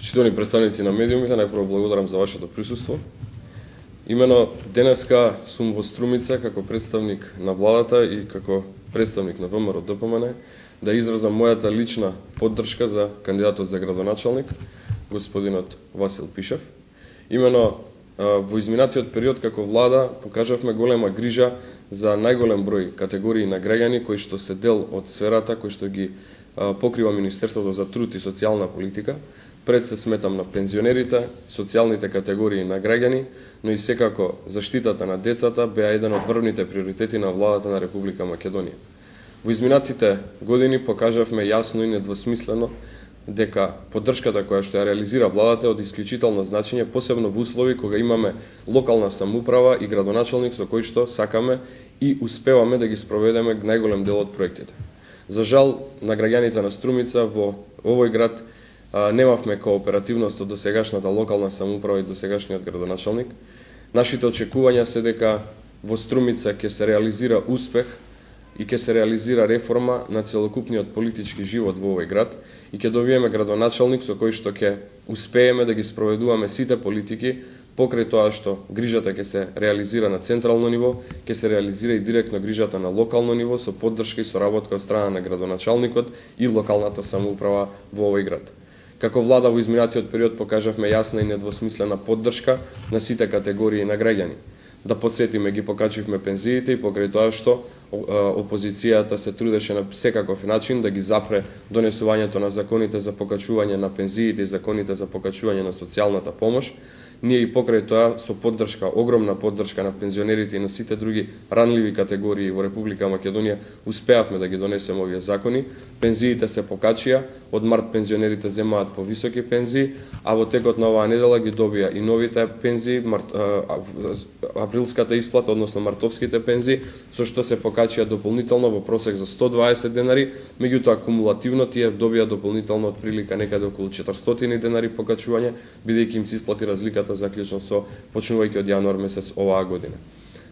Почитувани представници на медиумите, најпрво благодарам за вашето присуство. Имено денеска сум во Струмица како представник на владата и како представник на ВМРО ДПМН да изразам мојата лична поддршка за кандидатот за градоначалник, господинот Васил Пишев. Имено во изминатиот период како влада покажавме голема грижа за најголем број категории на граѓани кои што се дел од сферата кои што ги покрива Министерството за труд и социјална политика. Пред се сметам на пензионерите, социјалните категории на граѓани, но и секако заштитата на децата беа еден од врвните приоритети на владата на Република Македонија. Во изминатите години покажавме јасно и недвосмислено дека поддршката која што ја реализира владата е од исклучително значење, посебно во услови кога имаме локална самоуправа и градоначалник со кој што сакаме и успеваме да ги спроведеме најголем дел од проектите. За жал, на граѓаните на Струмица во овој град немавме кооперативност од досегашната локална самоуправа и досегашниот градоначалник. Нашите очекувања се дека во Струмица ќе се реализира успех и ќе се реализира реформа на целокупниот политички живот во овој град и ќе добиеме градоначалник со кој што ќе успееме да ги спроведуваме сите политики покрај тоа што грижата ќе се реализира на централно ниво, ќе се реализира и директно грижата на локално ниво со поддршка и соработка од страна на градоначалникот и локалната самоуправа во овој град. Како влада во изминатиот период покажавме јасна и недвосмислена поддршка на сите категории на граѓани. Да подсетиме, ги покачивме пензиите и покрај тоа што опозицијата се трудеше на секаков начин да ги запре донесувањето на законите за покачување на пензиите и законите за покачување на социјалната помош. Ние и покрај тоа со поддршка, огромна поддршка на пензионерите и на сите други ранливи категории во Република Македонија успеавме да ги донесеме овие закони. Пензиите се покачија, од март пензионерите земаат повисоки пензии, а во текот на оваа недела ги добија и новите пензии, априлската исплата, односно мартовските пензии, со што се покачија дополнително во просек за 120 денари, меѓутоа кумулативно тие добија дополнително од прилика некаде околу 400 денари покачување, бидејќи им се исплати разликата заклучно со почнувајќи од јануар месец оваа година.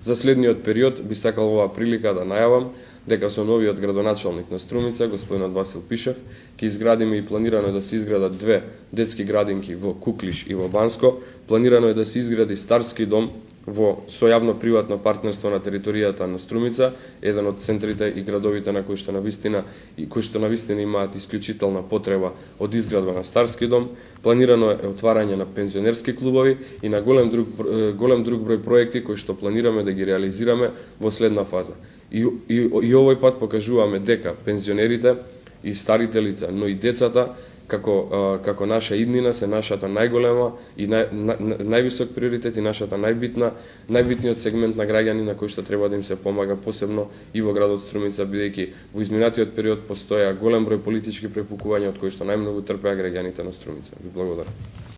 За следниот период би сакал оваа прилика да најавам дека со новиот градоначалник на Струмица, господинот Васил Пишев, ќе изградиме и планирано е да се изградат две детски градинки во Куклиш и во Банско. Планирано е да се изгради старски дом во сојавно-приватно партнерство на територијата на Струмица, еден од центрите и градовите на кои што навистина имаат исклучителна потреба од изградба на старски дом. Планирано е отварање на пензионерски клубови и на голем друг број проекти кои што планираме да ги реализираме во следна фаза. И овој пат покажуваме дека пензионерите и старите лица, но и децата како наша иднина се нашата најголема и највисок приоритет и нашата најбитниот сегмент на граѓани на кој што треба да им се помага, посебно и во градот Струмица, бидејќи во изминатиот период постоја голем број политички препукувања од кои што најмногу трпеа граѓаните на Струмица. Ви благодарам.